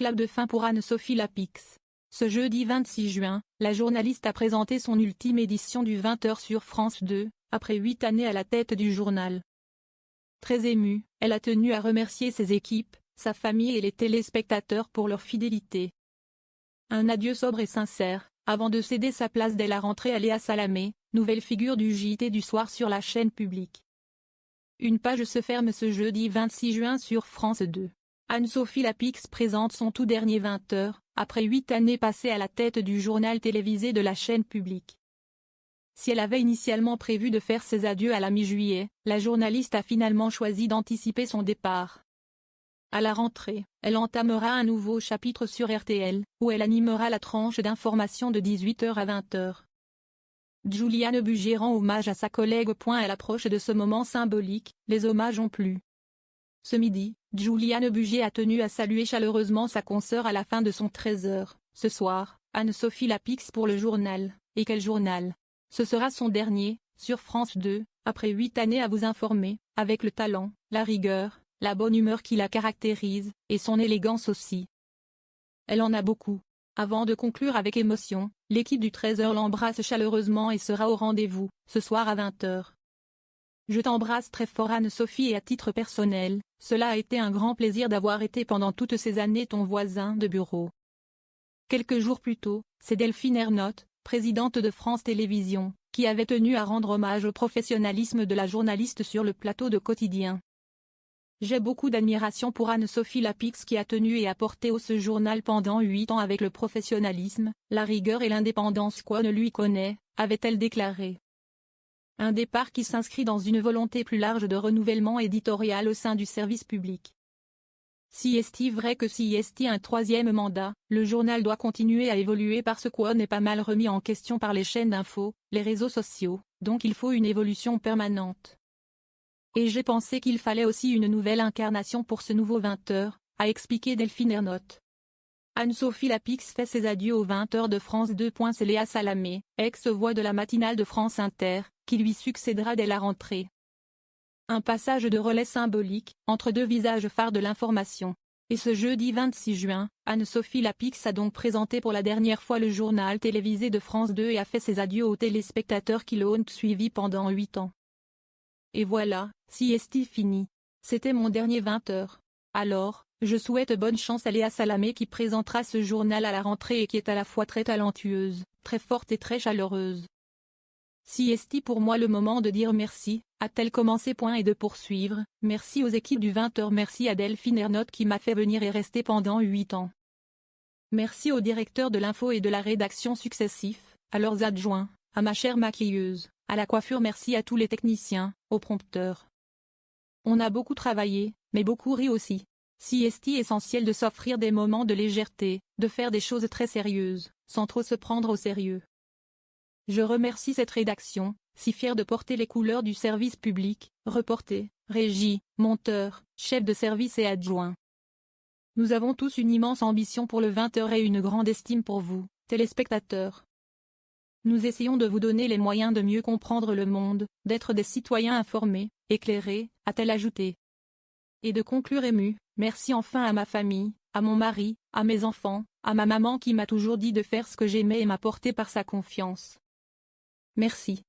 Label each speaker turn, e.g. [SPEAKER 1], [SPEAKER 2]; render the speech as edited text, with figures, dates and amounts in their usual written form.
[SPEAKER 1] clap de fin pour Anne-Sophie Lapix. Ce jeudi 26 juin, la journaliste a présenté son ultime édition du 20h sur France 2, après 8 années à la tête du journal. Très émue, elle a tenu à remercier ses équipes, sa famille et les téléspectateurs pour leur fidélité. Un adieu sobre et sincère, avant de céder sa place dès la rentrée à Léa Salamé, nouvelle figure du JT du soir sur la chaîne publique. Une page se ferme ce jeudi 26 juin sur France 2. Anne-Sophie Lapix présente son tout dernier 20h, après 8 années passées à la tête du journal télévisé de la chaîne publique. Si elle avait initialement prévu de faire ses adieux à la mi-juillet, la journaliste a finalement choisi d'anticiper son départ. À la rentrée, elle entamera un nouveau chapitre sur RTL, où elle animera la tranche d'information de 18h à 20h. Juliane Bugier rend hommage à sa collègue. À l'approche de ce moment symbolique, les hommages ont plu. Ce midi, Juliane Bugier a tenu à saluer chaleureusement sa consoeur à la fin de son 13h. Ce soir, Anne-Sophie Lapix pour le journal. Et quel journal! Ce sera son dernier, sur France 2, après 8 années à vous informer, avec le talent, la rigueur, la bonne humeur qui la caractérise, et son élégance aussi. Elle en a beaucoup. Avant de conclure avec émotion, l'équipe du 13h l'embrasse chaleureusement et sera au rendez-vous, ce soir à 20h. Je t'embrasse très fort Anne-Sophie et à titre personnel, cela a été un grand plaisir d'avoir été pendant toutes ces années ton voisin de bureau. Quelques jours plus tôt, c'est Delphine Ernotte, présidente de France Télévisions, qui avait tenu à rendre hommage au professionnalisme de la journaliste sur le plateau de Quotidien. J'ai beaucoup d'admiration pour Anne-Sophie Lapix qui a tenu et a porté haut ce journal pendant 8 ans avec le professionnalisme, la rigueur et l'indépendance qu'on lui connaît, avait-elle déclaré. Un départ qui s'inscrit dans une volonté plus large de renouvellement éditorial au sein du service public. Si est-il vrai que si est-il un troisième mandat, le journal doit continuer à évoluer parce qu'on est pas mal remis en question par les chaînes d'infos, les réseaux sociaux, donc il faut une évolution permanente. Et j'ai pensé qu'il fallait aussi une nouvelle incarnation pour ce nouveau 20h, a expliqué Delphine Ernotte. Anne-Sophie Lapix fait ses adieux aux 20h de France 2. C'est Léa Salamé, ex-voix de la matinale de France Inter, qui lui succédera dès la rentrée. Un passage de relais symbolique, entre deux visages phares de l'information. Et ce jeudi 26 juin, Anne-Sophie Lapix a donc présenté pour la dernière fois le journal télévisé de France 2 et a fait ses adieux aux téléspectateurs qui l'ont suivi pendant 8 ans. Et voilà, si est fini. C'était mon dernier 20h. Alors, je souhaite bonne chance à Léa Salamé qui présentera ce journal à la rentrée et qui est à la fois très talentueuse, très forte et très chaleureuse. Si est pour moi le moment de dire merci, a-t-elle commencé. Et de poursuivre, merci aux équipes du 20h, merci à Delphine Ernotte qui m'a fait venir et rester pendant 8 ans. Merci aux directeurs de l'info et de la rédaction successifs, à leurs adjoints, à ma chère maquilleuse, à la coiffure, merci à tous les techniciens, aux prompteurs. On a beaucoup travaillé, mais beaucoup ri aussi. Si est essentiel de s'offrir des moments de légèreté, de faire des choses très sérieuses, sans trop se prendre au sérieux. Je remercie cette rédaction, si fière de porter les couleurs du service public, reporter, régie, monteur, chef de service et adjoint. Nous avons tous une immense ambition pour le 20h et une grande estime pour vous, téléspectateurs. Nous essayons de vous donner les moyens de mieux comprendre le monde, d'être des citoyens informés, éclairés, a-t-elle ajouté. Et de conclure émue, merci enfin à ma famille, à mon mari, à mes enfants, à ma maman qui m'a toujours dit de faire ce que j'aimais et m'a porté par sa confiance. Merci.